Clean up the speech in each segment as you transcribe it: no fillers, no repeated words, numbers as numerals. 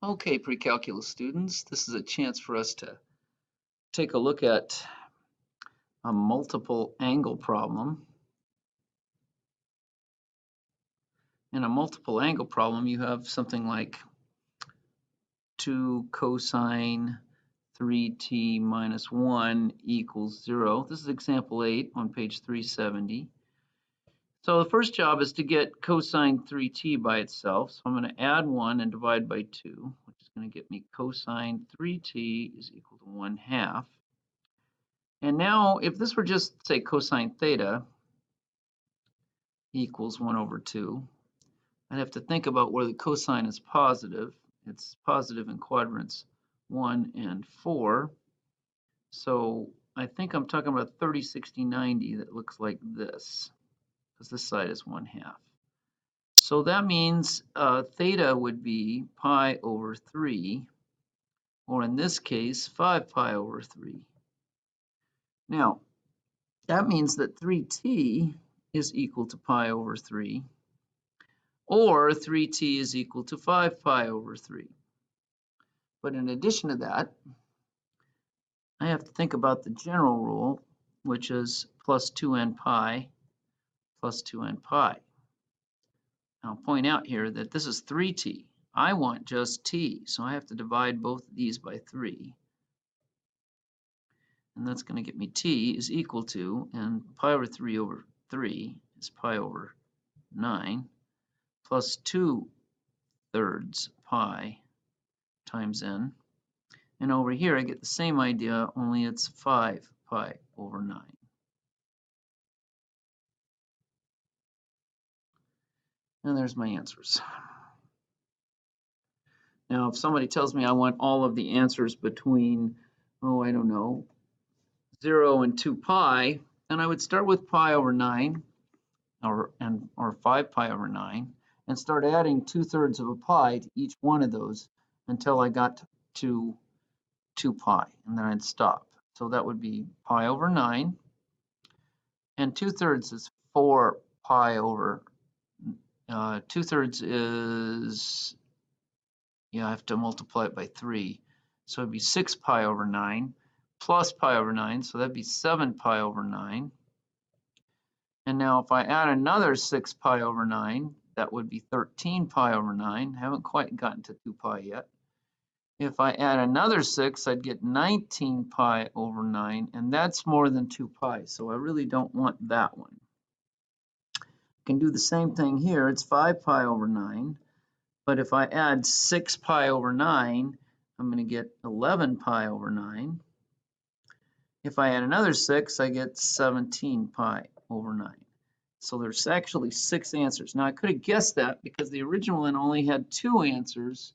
Okay, pre-calculus students, this is a chance for us to take a look at a multiple angle problem. In a multiple angle problem, you have something like 2 cosine 3t minus 1 equals 0. This is example 8 on page 370. So the first job is to get cosine 3t by itself. So I'm going to add 1 and divide by 2, which is going to get me cosine 3t is equal to 1/2. And now, if this were just, say, cosine theta equals 1/2, I'd have to think about where the cosine is positive. It's positive in quadrants 1 and 4. So I think I'm talking about 30, 60, 90 that looks like this, because this side is 1/2. So that means theta would be pi over 3, or in this case, 5 pi over 3. Now, that means that 3t is equal to pi over 3, or 3t is equal to 5 pi over 3. But in addition to that, I have to think about the general rule, which is plus 2n pi plus 2n pi. I'll point out here that this is 3t. I want just t, so I have to divide both of these by 3. And that's going to get me t is equal to, and pi over 3 over 3 is pi over 9, plus 2/3 pi times n. And over here I get the same idea, only it's 5 pi over 9. And there's my answers. Now, if somebody tells me I want all of the answers between, I don't know, 0 and 2 pi, then I would start with pi over 9, or 5 pi over 9, and start adding 2/3 of a pi to each one of those until I got to 2 pi, and then I'd stop. So that would be pi over 9, and 2/3 is 4 pi over, 2/3 is, I have to multiply it by 3. So it'd be 6 pi over 9 plus pi over 9, so that'd be 7 pi over 9. And now if I add another 6 pi over 9, that would be 13 pi over 9. Haven't quite gotten to 2 pi yet. If I add another 6, I'd get 19 pi over 9, and that's more than 2 pi, so I really don't want that one. I can do the same thing here. It's 5 pi over 9, but if I add 6 pi over 9, I'm going to get 11 pi over 9. If I add another 6, I get 17 pi over 9. So there's actually 6 answers. Now I could have guessed that because the original one only had 2 answers,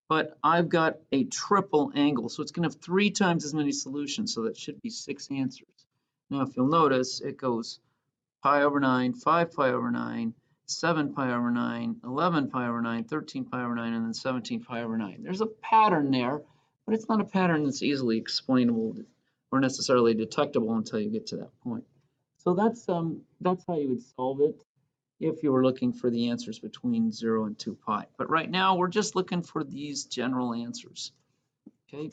but I've got a triple angle, so it's going to have 3 times as many solutions, so that should be 6 answers. Now if you'll notice, it goes pi over 9, 5 pi over 9, 7 pi over 9, 11 pi over 9, 13 pi over 9, and then 17 pi over 9. There's a pattern there, but it's not a pattern that's easily explainable or necessarily detectable until you get to that point. So that's how you would solve it if you were looking for the answers between 0 and 2 pi. But right now we're just looking for these general answers. Okay,